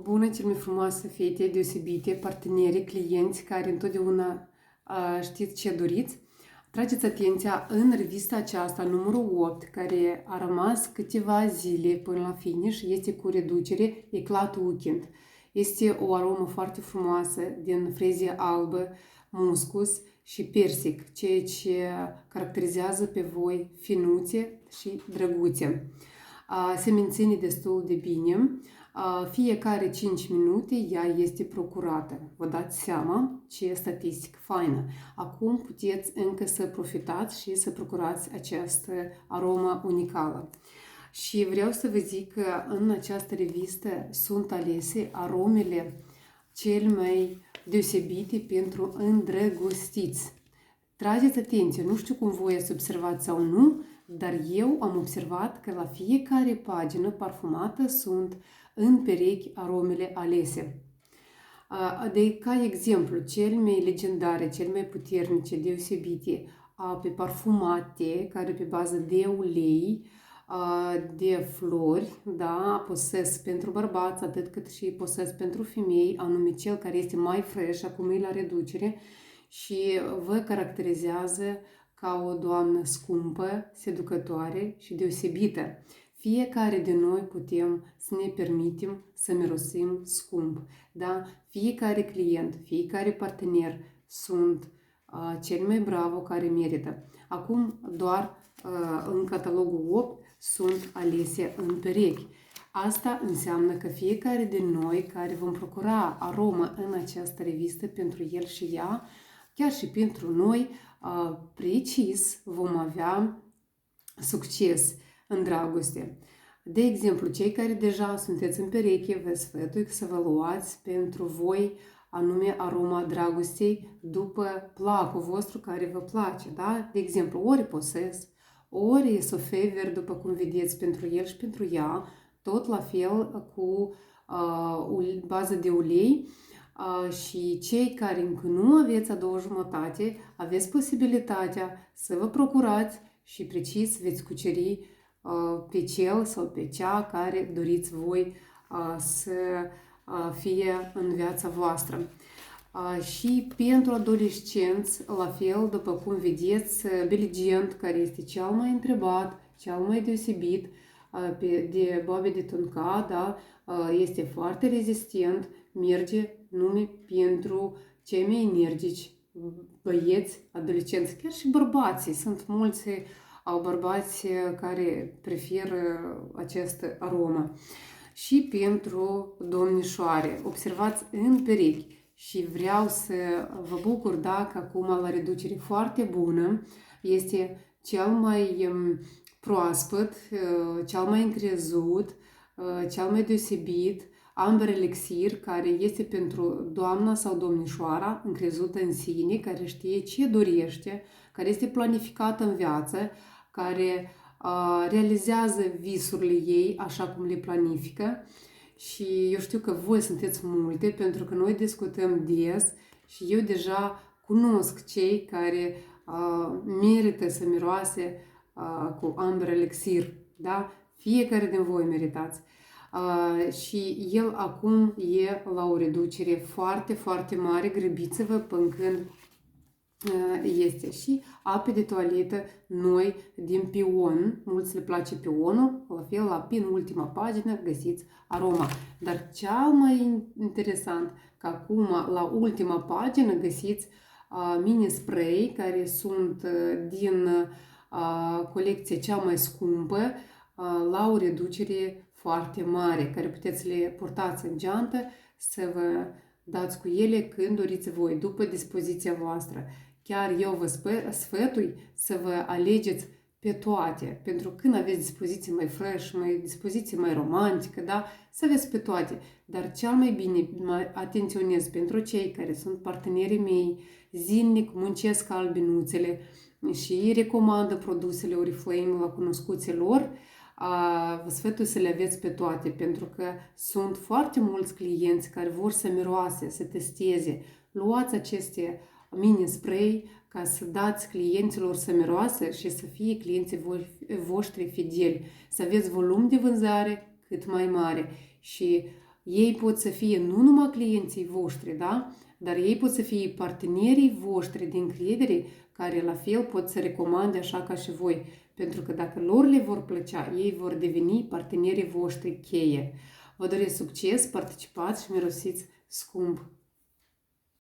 Bună, cel mai frumoasă fete deosebite, parteneri, clienți care întotdeauna știți ce doriți. Trageți atenția în revista aceasta, numărul 8, care a rămas câteva zile până la finish, este cu reducere Eclat Weekend. Este o aromă foarte frumoasă din frezie albă, muscus și persic, ceea ce caracterizează pe voi finuțe și drăguțe. Se menține destul de bine. Fiecare 5 minute ea este procurată. Vă dați seama ce statistică faină. Acum puteți încă să profitați și să procurați această aromă unicală. Și vreau să vă zic că în această revistă sunt alese aromele cel mai deosebite pentru îndrăgostiți. Trageți atenție, nu știu cum voi ați observat sau nu, dar eu am observat că la fiecare pagină parfumată sunt în perechi aromele alese. Ca exemplu, cel mai legendare, cel mai puternice, deosebite, ape parfumate, care pe bază de ulei, de flori, da, poses pentru bărbați, atât cât și poses pentru femei, anume cel care este mai fresh, acum e la reducere și vă caracterizează ca o doamnă scumpă, seducătoare și deosebită. Fiecare de noi putem să ne permitem să mirosim scump. Da? Fiecare client, fiecare partener sunt cel mai bravo care merită. Acum doar în catalogul 8 sunt alese în perechi. Asta înseamnă că fiecare din noi care vom procura aromă în această revistă pentru el și ea, chiar și pentru noi, precis vom avea succes în dragoste. De exemplu, cei care deja sunteți în pereche, vă sfătui să vă luați pentru voi anume aroma dragostei după placul vostru care vă place. Da? De exemplu, ori poses, ori sofever, după cum vedeți, pentru el și pentru ea, tot la fel cu bază de ulei. Și cei care încă nu aveți a doua jumătate, aveți posibilitatea să vă procurați și precis veți cuceri pe cel sau pe cea care doriți voi să fie în viața voastră. Și pentru adolescenți, la fel, după cum vedeți, Beligent, care este cel mai întrebat, cel mai deosebit de Boabe de Tonka, da, este foarte rezistent, merge nume pentru cei mai energici, băieți, adolescenți, chiar și bărbații. Sunt mulți bărbați care preferă această aromă. Și pentru domnișoare, observați în perechi. Și vreau să vă bucur dacă acum la reducere foarte bună este cel mai proaspăt, cel mai încrezut, cel mai deosebit, Amber Elixir, care este pentru doamna sau domnișoara încrezută în sine, care știe ce dorește, care este planificată în viață, care realizează visurile ei așa cum le planifică. Și eu știu că voi sunteți multe, pentru că noi discutăm des și eu deja cunosc cei care merită să miroase cu Amber Elixir. Da? Fiecare din voi meritați. Și el acum e la o reducere foarte, foarte mare. Grăbiți-vă până când este. Și ape de toaletă noi din Pion, mulți le place Pionul, la fel la penultima pagină găsiți aroma. Dar cel mai interesant că acum la ultima pagină găsiți mini spray care sunt din colecția cea mai scumpă la o reducere foarte mare, care puteți să le purtați în geantă, să vă dați cu ele când doriți voi, după dispoziția voastră. Chiar eu vă sfătui să vă alegeți pe toate, pentru când aveți dispoziție mai fresh, dispoziție mai romantică, da? Să aveți pe toate. Dar cel mai bine mă atenționez pentru cei care sunt partenerii mei, zilnic muncesc albinuțele și recomandă produsele Oriflame la cunoscuții lor, vă sfătui să le aveți pe toate, pentru că sunt foarte mulți clienți care vor să miroase, să testeze. Luați aceste mini spray ca să dați clienților să miroase și să fie clienții voștri fideli, să aveți volum de vânzare cât mai mare și Ei pot să fie nu numai clienții voștri, da? Dar ei pot să fie partenerii voștri de încredere care la fel pot să recomande așa ca și voi. Pentru că dacă lor le vor plăcea, ei vor deveni partenerii voștri cheie. Vă doresc succes, participați și mirosiți scump!